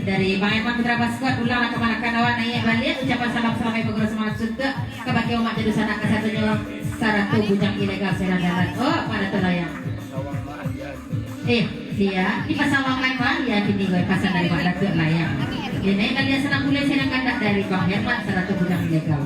dari Bang Eman Putra Baskuat ulang ke mana kanawan ayah balik ucapan salam selamat bergurau semangat suka kebaki umat jadi sana ke satu nyorong saratu bujang ilegal serang darat oh pada telayang dia di pasawangan mah ya kini gue pasang dari pada telayang ini kalian senang mulai senang kandak dari Bang Herman saratu bujang ilegal.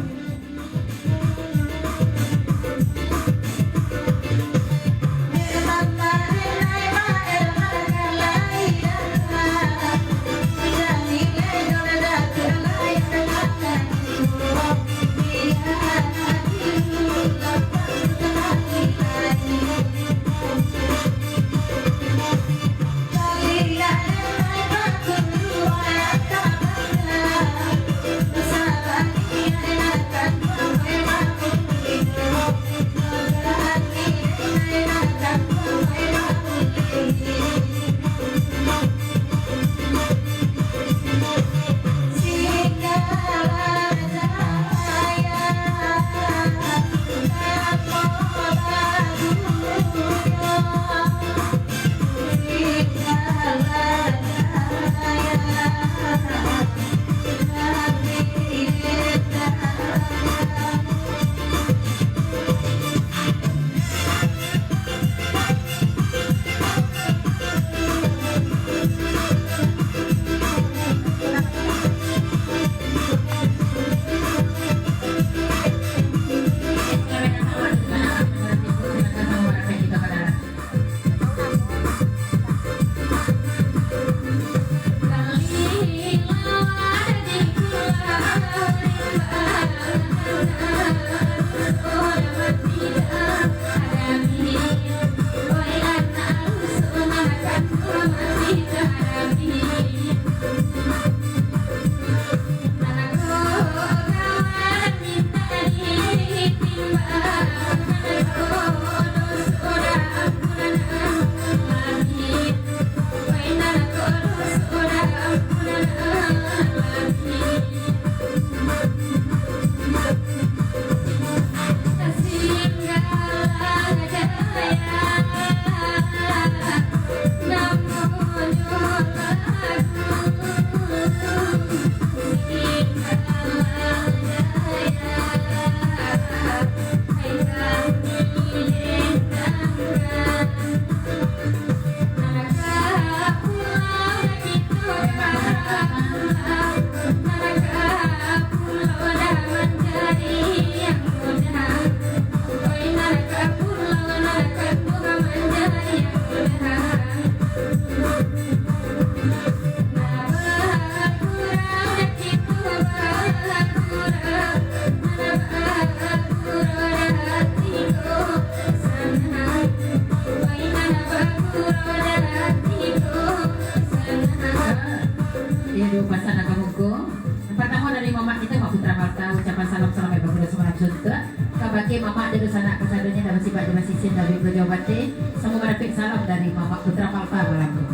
Kabaki Mama ada sana kasadonya dapat sifat dapat sisin dari berjawabati semua mendapat salam dari Mama Putra Malta malam ini.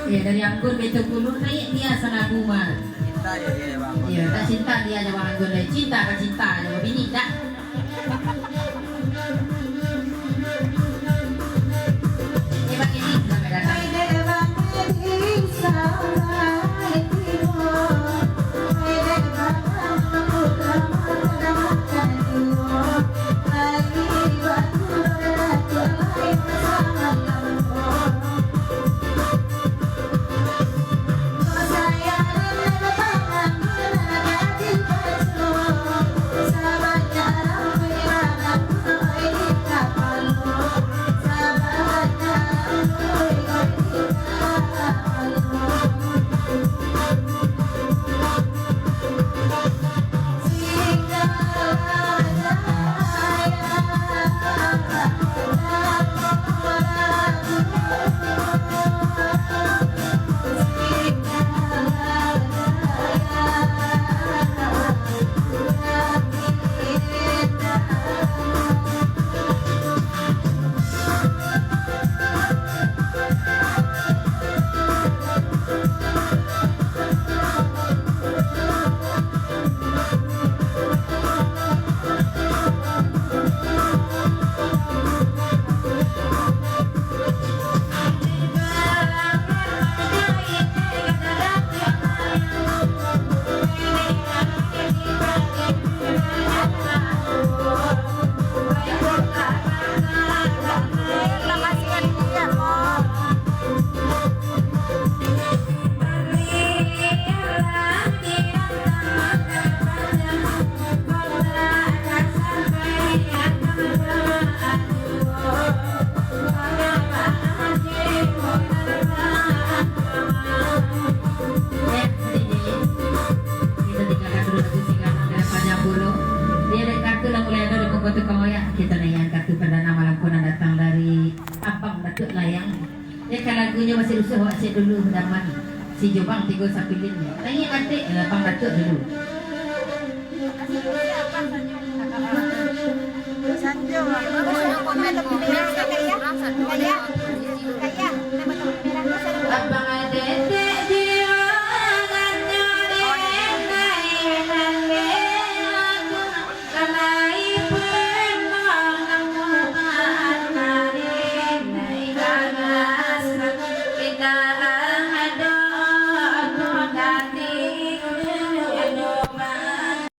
Ya dari anggur betul puluh naik dia sana bunga. Cinta ya dia bang. Iya tak cinta dia jawab anggur dari cinta kan cinta jawab ini tak. Ini bagi ini sampai datang. lagunya masih rusuh asyik dulu daman si Jubang tiga sapilin tanya adik lapang datuk dulu Sanjo, komen saya